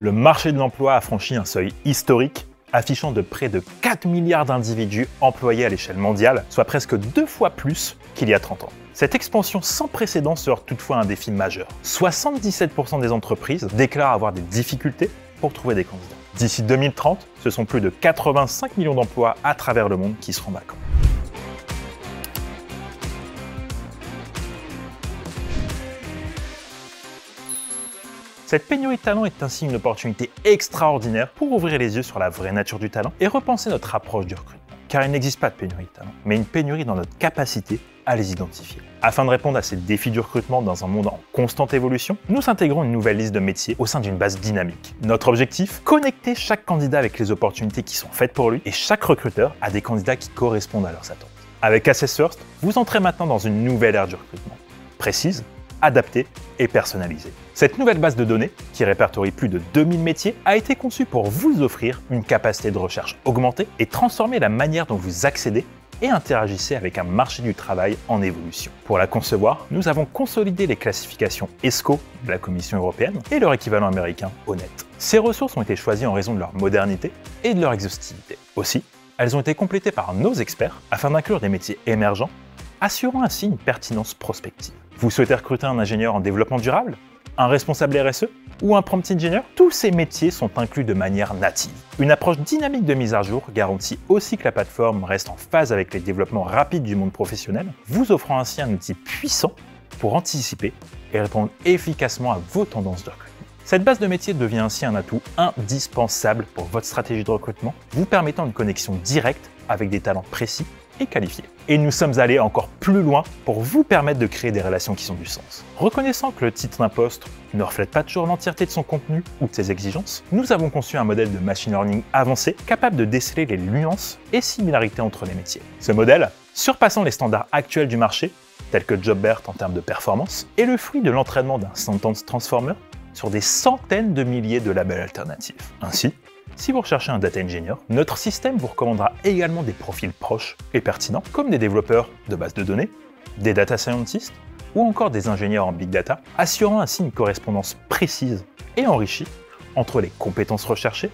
Le marché de l'emploi a franchi un seuil historique, affichant de près de 4 milliards d'individus employés à l'échelle mondiale, soit presque 2 fois plus qu'il y a 30 ans. Cette expansion sans précédent se heurte toutefois à un défi majeur. 77% des entreprises déclarent avoir des difficultés pour trouver des candidats. D'ici 2030, ce sont plus de 85 millions d'emplois à travers le monde qui seront vacants. Cette pénurie de talent est ainsi une opportunité extraordinaire pour ouvrir les yeux sur la vraie nature du talent et repenser notre approche du recrutement. Car il n'existe pas de pénurie de talent, mais une pénurie dans notre capacité à les identifier. Afin de répondre à ces défis du recrutement dans un monde en constante évolution, nous intégrons une nouvelle liste de métiers au sein d'une base dynamique. Notre objectif, connecter chaque candidat avec les opportunités qui sont faites pour lui et chaque recruteur a des candidats qui correspondent à leurs attentes. Avec Assess First, vous entrez maintenant dans une nouvelle ère du recrutement, précise, adaptée et personnalisée. Cette nouvelle base de données, qui répertorie plus de 2000 métiers, a été conçue pour vous offrir une capacité de recherche augmentée et transformer la manière dont vous accédez et interagissez avec un marché du travail en évolution. Pour la concevoir, nous avons consolidé les classifications ESCO de la Commission européenne et leur équivalent américain ONET. Ces ressources ont été choisies en raison de leur modernité et de leur exhaustivité. Aussi, elles ont été complétées par nos experts afin d'inclure des métiers émergents, assurant ainsi une pertinence prospective. Vous souhaitez recruter un ingénieur en développement durable, un responsable RSE ou un prompt engineer? Tous ces métiers sont inclus de manière native. Une approche dynamique de mise à jour garantit aussi que la plateforme reste en phase avec les développements rapides du monde professionnel, vous offrant ainsi un outil puissant pour anticiper et répondre efficacement à vos tendances de recrutement. Cette base de métiers devient ainsi un atout indispensable pour votre stratégie de recrutement, vous permettant une connexion directe avec des talents précis et qualifiés. Et nous sommes allés encore plus loin pour vous permettre de créer des relations qui ont du sens. Reconnaissant que le titre d'un poste ne reflète pas toujours l'entièreté de son contenu ou de ses exigences, nous avons conçu un modèle de machine learning avancé capable de déceler les nuances et similarités entre les métiers. Ce modèle, surpassant les standards actuels du marché, tels que JobBERT en termes de performance, est le fruit de l'entraînement d'un sentence transformer sur des centaines de milliers de labels alternatifs. Ainsi, si vous recherchez un data engineer, notre système vous recommandera également des profils proches et pertinents, comme des développeurs de bases de données, des data scientists ou encore des ingénieurs en big data, assurant ainsi une correspondance précise et enrichie entre les compétences recherchées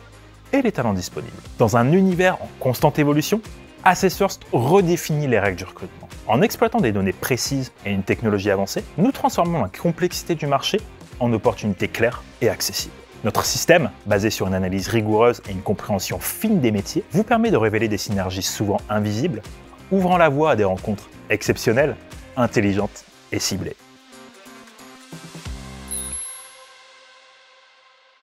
et les talents disponibles. Dans un univers en constante évolution, Assess First redéfinit les règles du recrutement. En exploitant des données précises et une technologie avancée, nous transformons la complexité du marché en opportunités claires et accessibles. Notre système, basé sur une analyse rigoureuse et une compréhension fine des métiers, vous permet de révéler des synergies souvent invisibles, ouvrant la voie à des rencontres exceptionnelles, intelligentes et ciblées.